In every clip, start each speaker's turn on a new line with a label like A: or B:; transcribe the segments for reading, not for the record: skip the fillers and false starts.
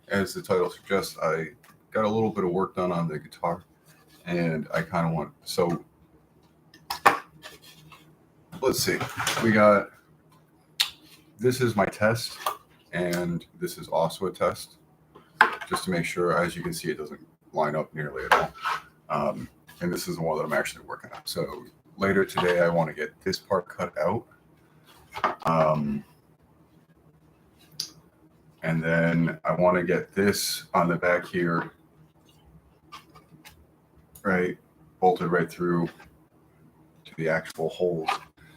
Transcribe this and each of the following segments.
A: As the title suggests, I got a little bit of work done on the guitar, and I kind of want. So let's see. We got. This is my test, and this is also a test, just to make sure. As you can see, it doesn't line up nearly at all. And this is the one that I'm actually working on. So later today, I want to get this part cut out. And then I want to get this on the back here, right, bolted right through to the actual holes,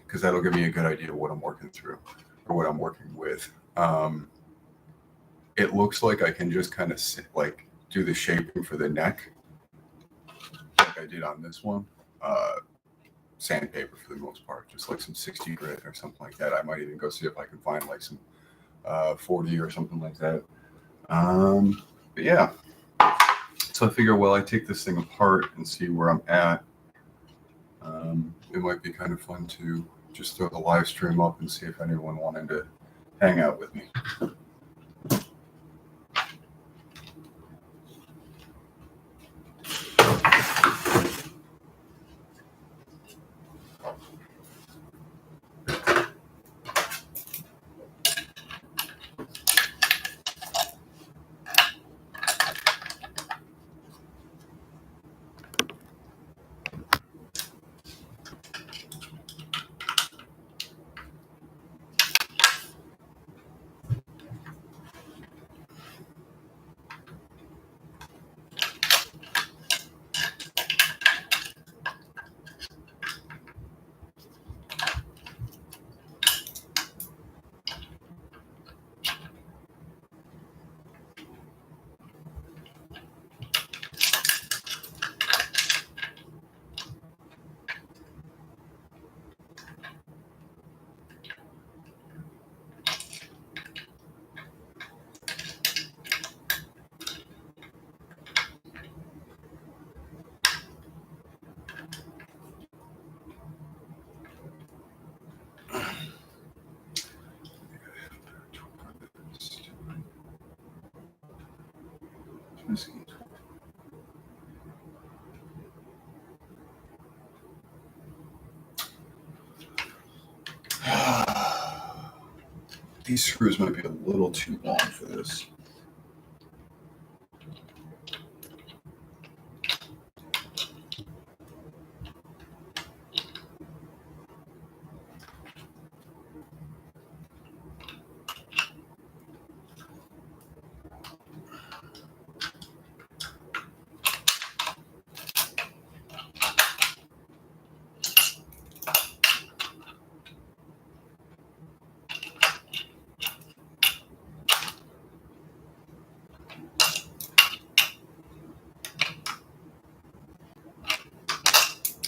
A: because that'll give me a good idea of what I'm working through or what I'm working with. It looks like I can just kind of do the shaping for the neck, like I did on this one. Sandpaper for the most part, just like some 60 grit or something like that. I might even go see if I can find like some 40 or something like that. But yeah, so I figure, well, I take this thing apart and see where I'm at. It might be kind of fun to just throw the live stream up and see if anyone wanted to hang out with me. These screws might be a little too long for this.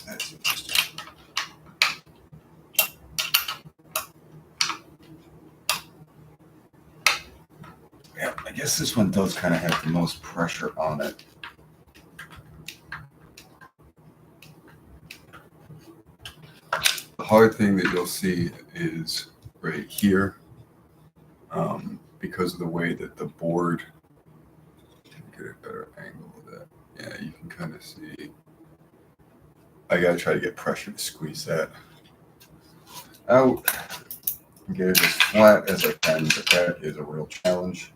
A: That's interesting. Yeah, I guess this one does kind of have the most pressure on it. The hard thing that you'll see is right here, because of the way that the board, get a better angle of that. Yeah, you can kind of see. I gotta try to get pressure to squeeze that out and get it as flat as I can, but that is a real challenge.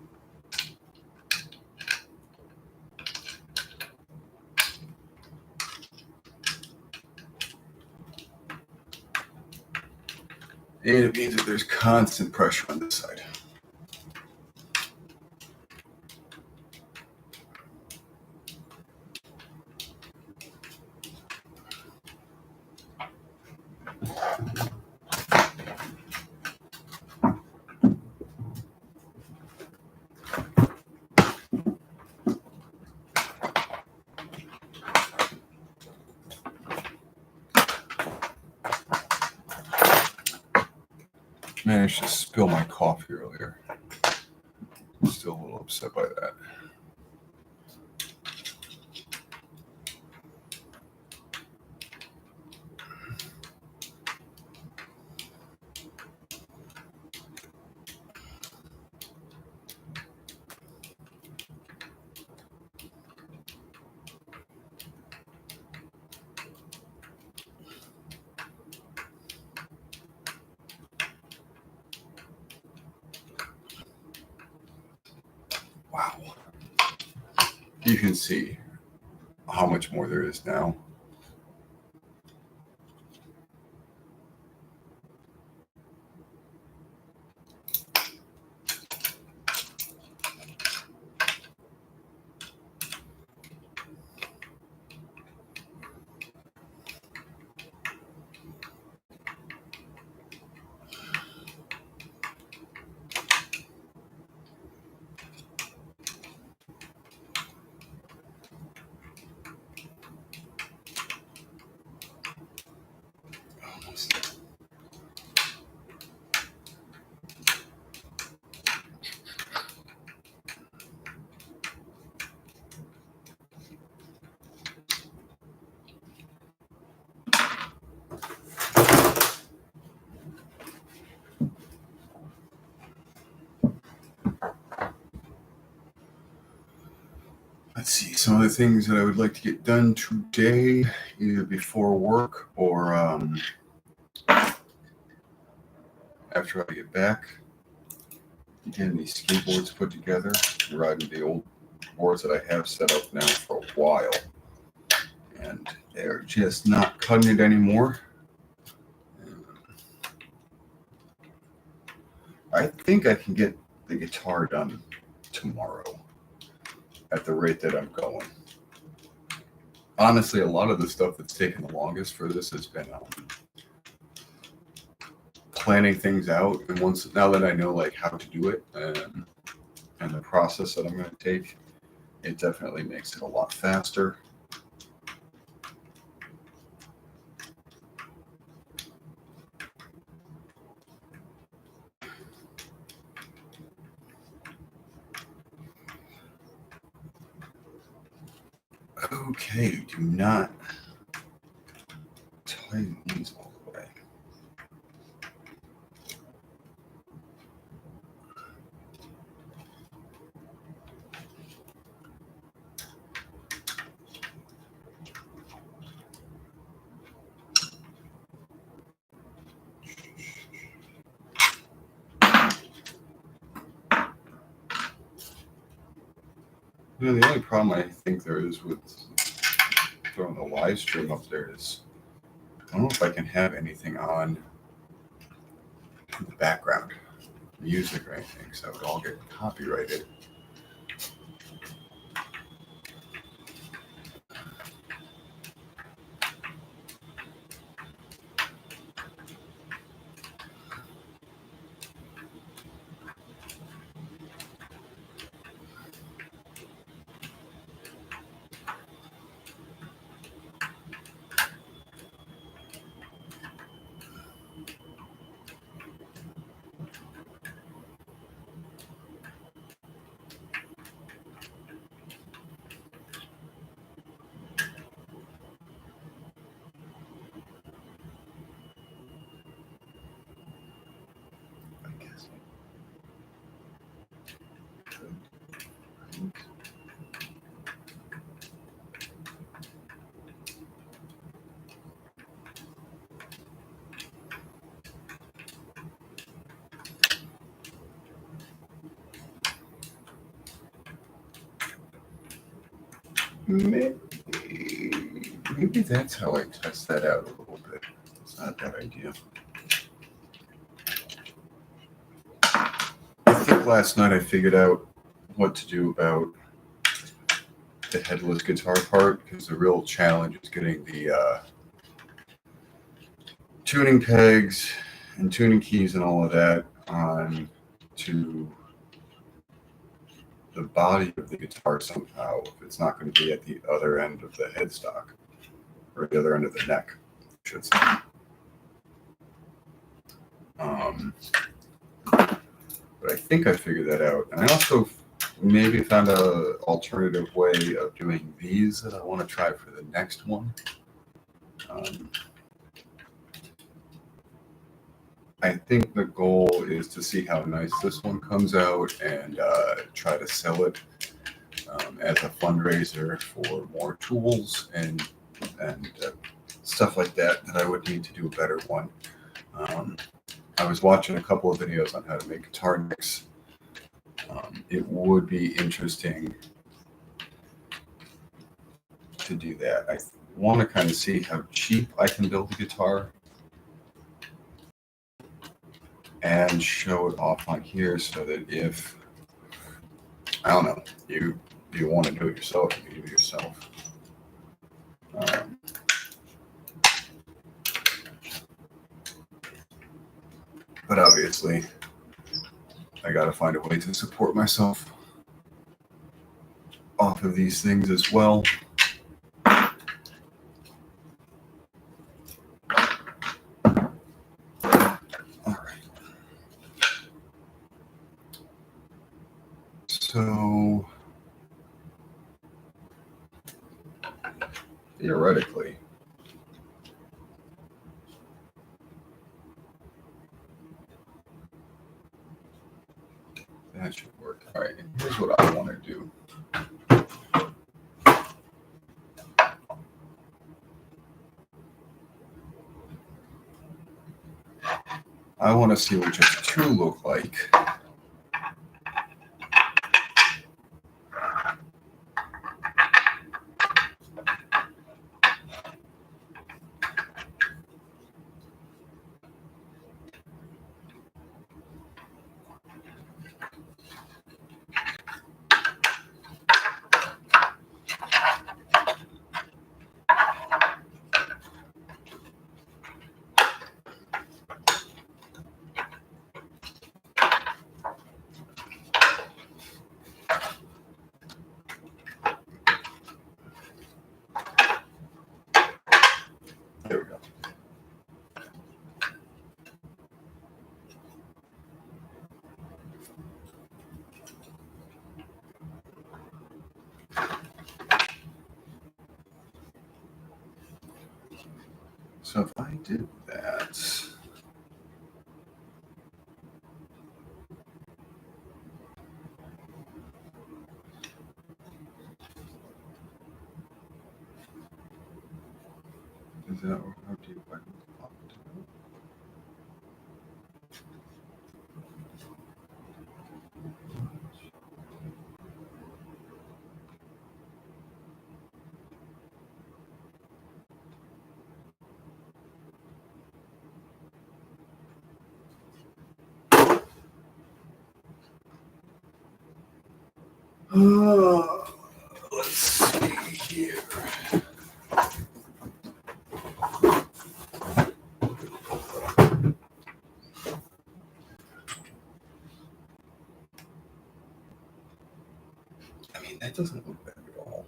A: And it means that there's constant pressure on this side. Managed to spill my coffee earlier. I'm still a little upset by that. you can see how much more there is now. Let's see, some of the things that I would like to get done today, either before work or after I get back. Getting these skateboards put together, riding the old boards that I have set up now for a while. And they're just not cutting it anymore. I think I can get the guitar done tomorrow at the rate that I'm going. Honestly, a lot of the stuff that's taken the longest for this has been planning things out. And now that I know like how to do it and the process that I'm going to take, it definitely makes it a lot faster. Okay, do not tighten these all the way. You know, the only problem I think there is with throwing the live stream up there is I don't know if I can have anything on in the background, music or anything, so it would all get copyrighted. Maybe that's how I test that out a little bit. It's not a bad idea. I think last night I figured out what to do about the headless guitar part, because the real challenge is getting the tuning pegs and tuning keys and all of that on to the body of the guitar somehow, if it's not going to be at the other end of the headstock or the other end of the neck, I should say. But I think I figured that out. And I also maybe found an alternative way of doing these that I want to try for the next one. I think the goal is to see how nice this one comes out and try to sell it as a fundraiser for more tools and stuff like that I would need to do a better one. I was watching a couple of videos on how to make guitar necks. It would be interesting to do that. I want to kind of see how cheap I can build a guitar and show it off on here so that if, I don't know, you want to do it yourself, you can do it yourself. But obviously, I got to find a way to support myself off of these things as well. So, theoretically, that should work. All right, here's what I want to do. I want to see what just two look like. There we go. So if I did that, is that how deep I can pop it? Let's see here. I mean, that doesn't look bad at all.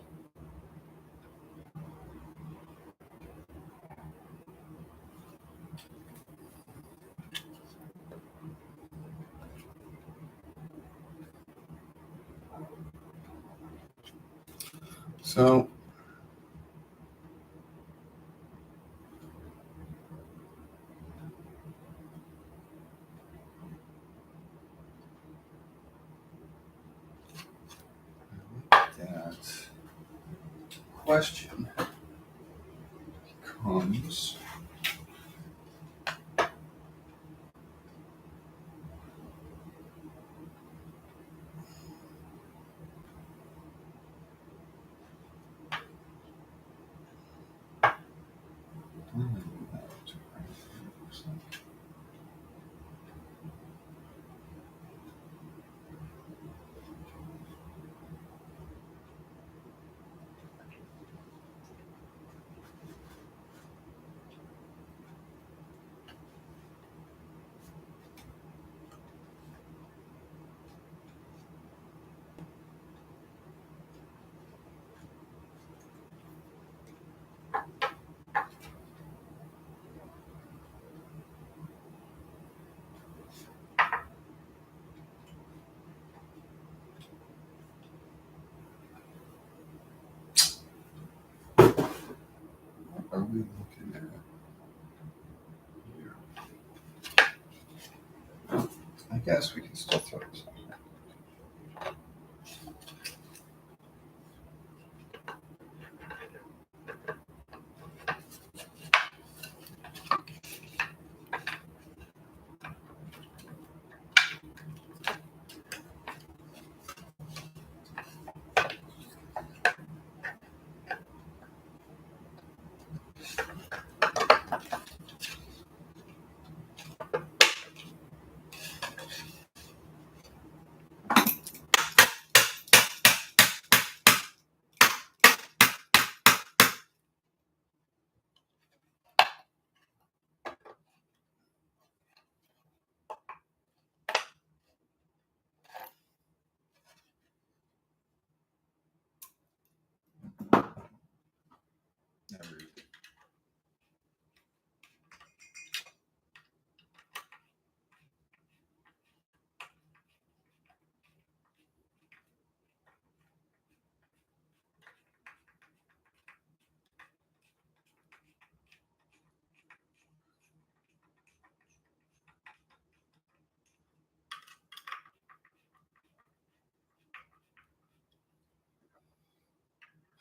A: So that question becomes, what are we looking at here? I guess we can still throw this on there.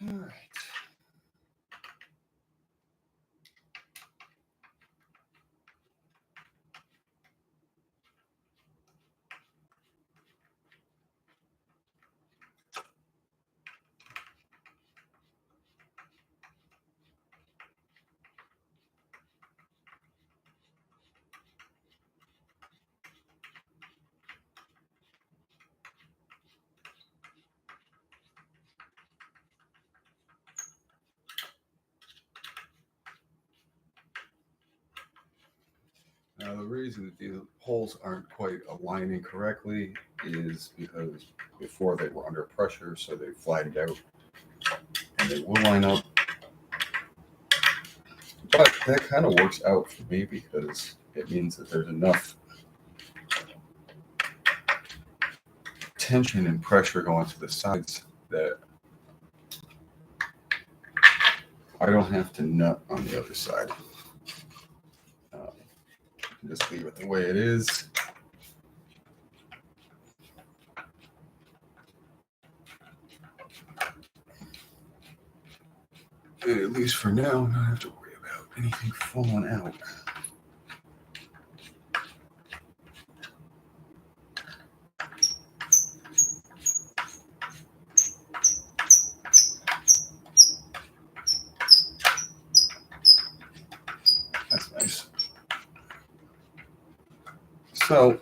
A: All right. Now, the reason that these holes aren't quite aligning correctly is because before they were under pressure, so they flagged out and they will line up. But that kind of works out for me because it means that there's enough tension and pressure going to the sides that I don't have to nut on the other side. Just leave it the way it is. And at least for now, I don't have to worry about anything falling out. That's nice. So,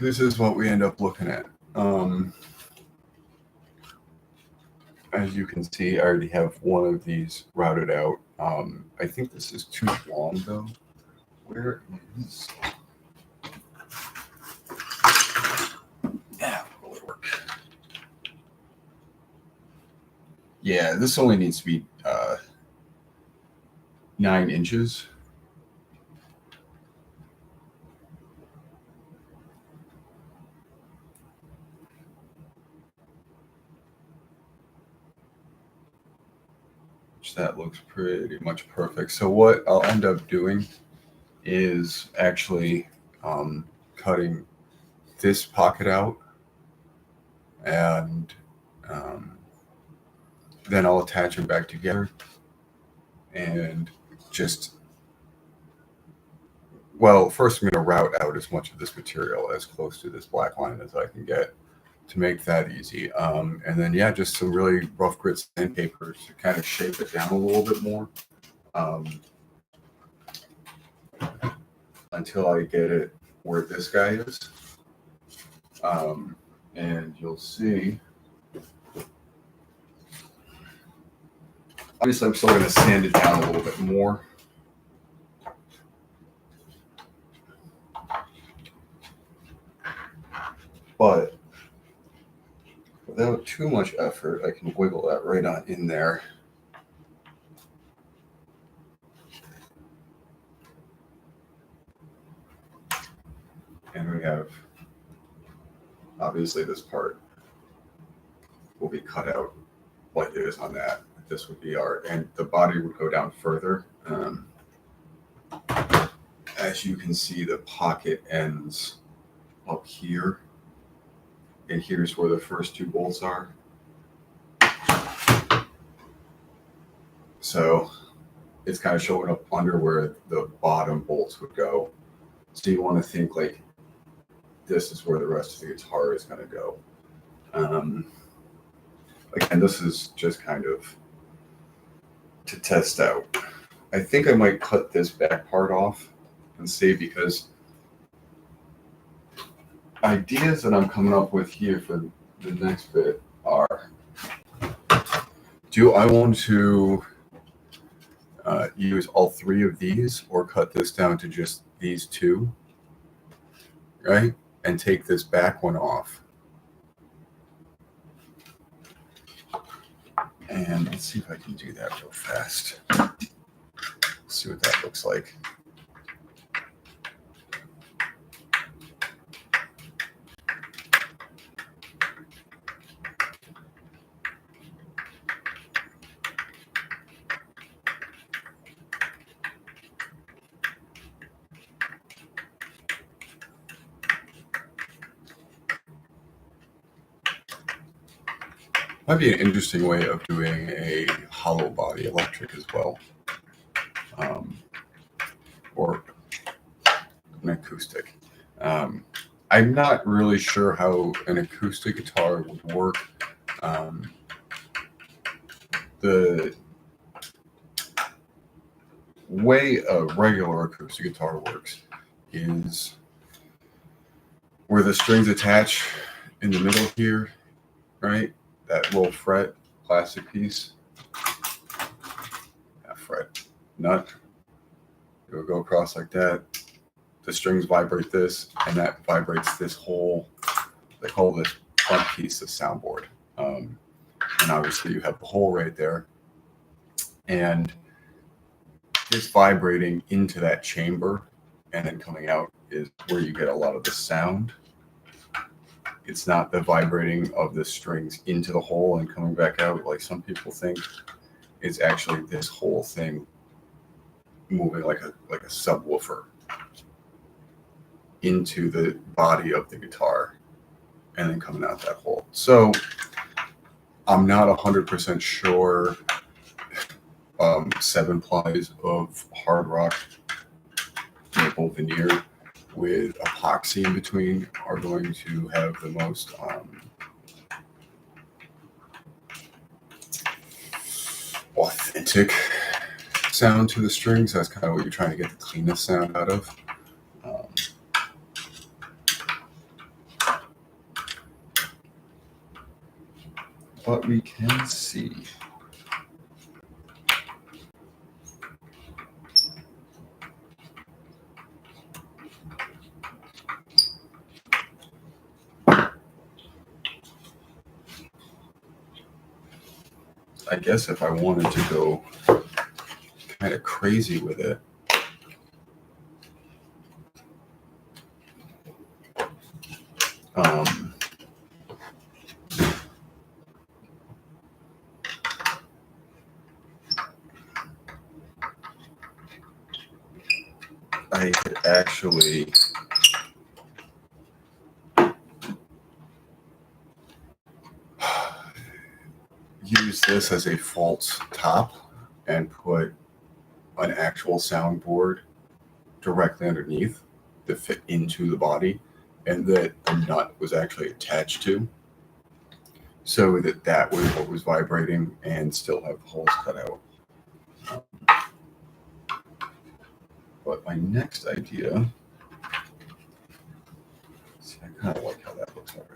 A: this is what we end up looking at. As you can see, I already have one of these routed out. I think this is too long though. Where is? Yeah, will it work? Yeah, this only needs to be 9 inches. That looks pretty much perfect. So what I'll end up doing is actually cutting this pocket out, and then I'll attach them back together and just, well, first I'm going to route out as much of this material as close to this black line as I can get to make that easy. And then, yeah, just some really rough grit sandpaper to kind of shape it down a little bit more until I get it where this guy is. And you'll see, obviously I'm still going to sand it down a little bit more. But without too much effort, I can wiggle that right on in there. And we have, obviously this part will be cut out like it is on that. This would be our, and the body would go down further. As you can see, the pocket ends up here. And here's where the first 2 bolts are. So it's kind of showing up under where the bottom bolts would go. So you want to think like this is where the rest of the guitar is going to go. Again, this is just kind of to test out. I think I might cut this back part off and see, because ideas that I'm coming up with here for the next bit are, do I want to use all 3 of these, or cut this down to just these 2, right? And take this back one off. And let's see if I can do that real fast. See what that looks like. Might be an interesting way of doing a hollow body electric as well, or an acoustic. I'm not really sure how an acoustic guitar would work. The way a regular acoustic guitar works is where the strings attach in the middle here, right? That little fret plastic piece, that fret nut, it will go across like that. The strings vibrate this, and that vibrates this whole, they call this front piece the soundboard. And obviously you have the hole right there. And this vibrating into that chamber and then coming out is where you get a lot of the sound. It's not the vibrating of the strings into the hole and coming back out like some people think. It's actually this whole thing moving like a subwoofer into the body of the guitar and then coming out that hole. So I'm not 100% sure 7 plies of hard rock maple veneer with epoxy in between are going to have the most authentic sound to the strings. That's kind of what you're trying to get the cleanest sound out of. But we can see. I guess if I wanted to go kind of crazy with it, I could actually use this as a false top and put an actual soundboard directly underneath to fit into the body, and that the nut was actually attached to, so that was what was vibrating and still have the holes cut out. But my next idea, see, I kind of like how that looks already.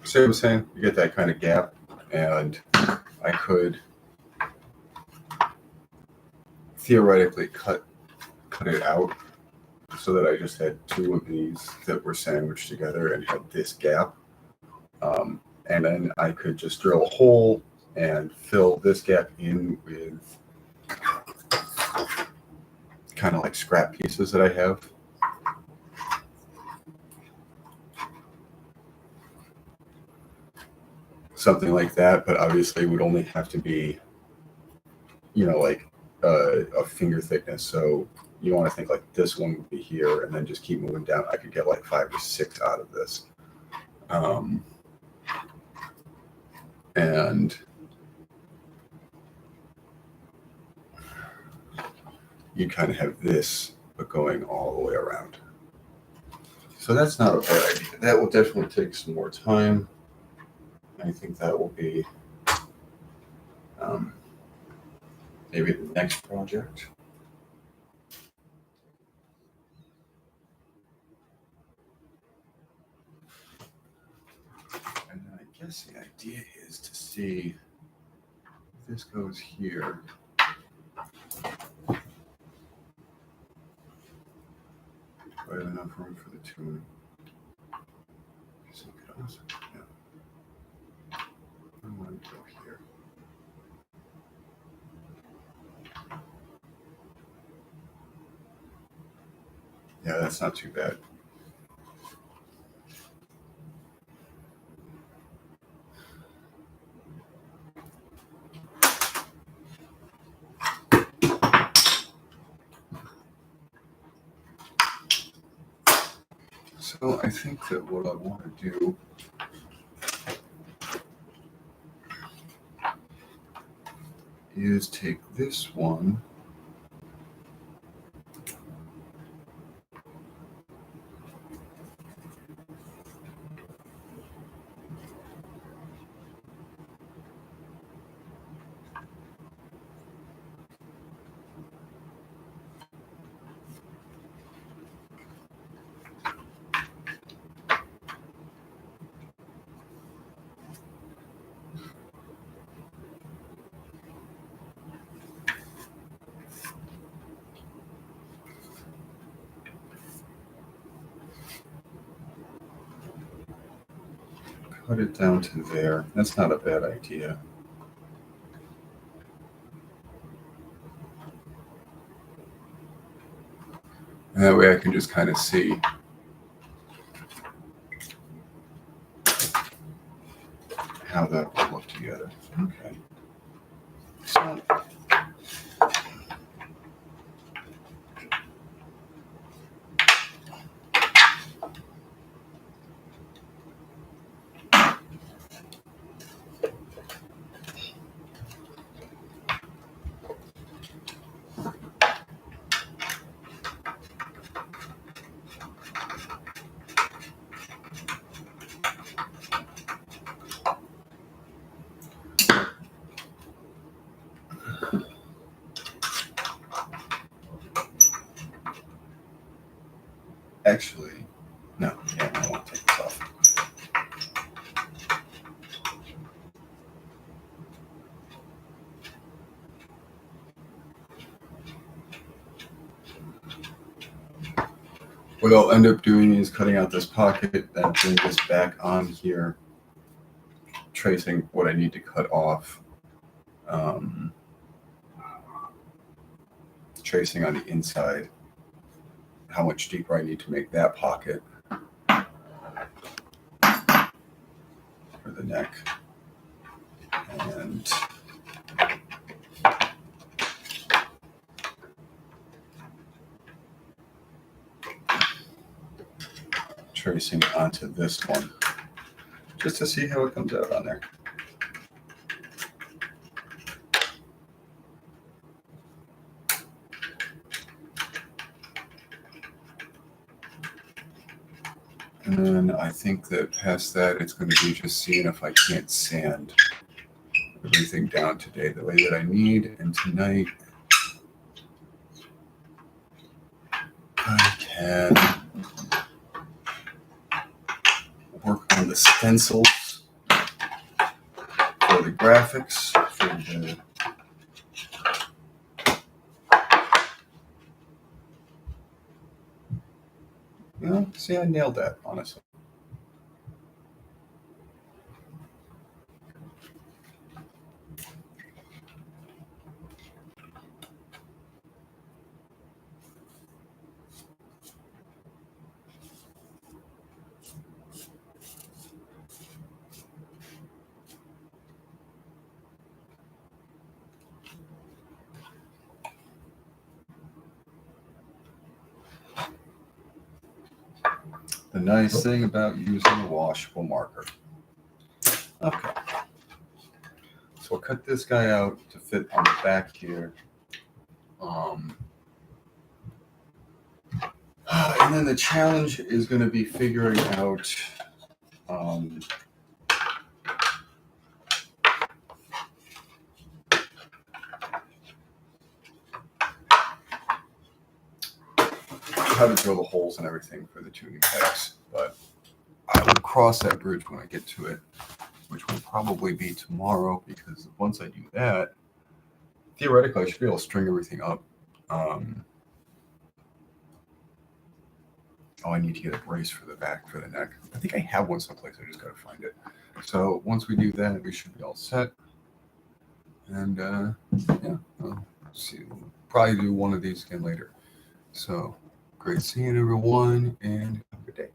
A: See what I'm saying? You get that kind of gap, and I could theoretically cut it out so that I just had 2 of these that were sandwiched together and had this gap. And then I could just drill a hole and fill this gap in with kind of like scrap pieces that I have. Something like that, but obviously would only have to be, like a finger thickness. So you want to think like this one would be here, and then just keep moving down. I could get like 5 or 6 out of this. And you kind of have this, but going all the way around. So that's not a bad idea. That will definitely take some more time. I think that will be maybe the next project. And then I guess the idea is to see if this goes here. Do I have enough room for the tune? So it could also, yeah. I want to go here. Yeah, that's not too bad. So I think that what I want to do is take this one. Cut it down to there. That's not a bad idea. And that way I can just kind of see how that will look together. Okay. So actually, no, yeah, I want to take this off. What I'll end up doing is cutting out this pocket and putting this back on here, tracing what I need to cut off, tracing on the inside how much deeper I need to make that pocket for the neck. And tracing onto this one just to see how it comes out on there. And then I think that past that, it's going to be just seeing if I can't sand everything down today the way that I need. And tonight, I can work on the stencils for the graphics, for the see, I nailed that, honestly. the nice thing about using a washable marker. Okay. So I'll cut this guy out to fit on the back here. And then the challenge is going to be figuring out how to drill the holes and everything for the tuning pegs. But I will cross that bridge when I get to it, which will probably be tomorrow, because once I do that, theoretically I should be able to string everything up. Oh, I need to get a brace for the back, for the neck. I think I have one someplace. I just got to find it. So once we do that, we should be all set. And yeah, we'll see. We'll probably do one of these again later. So great seeing everyone, and have a good day.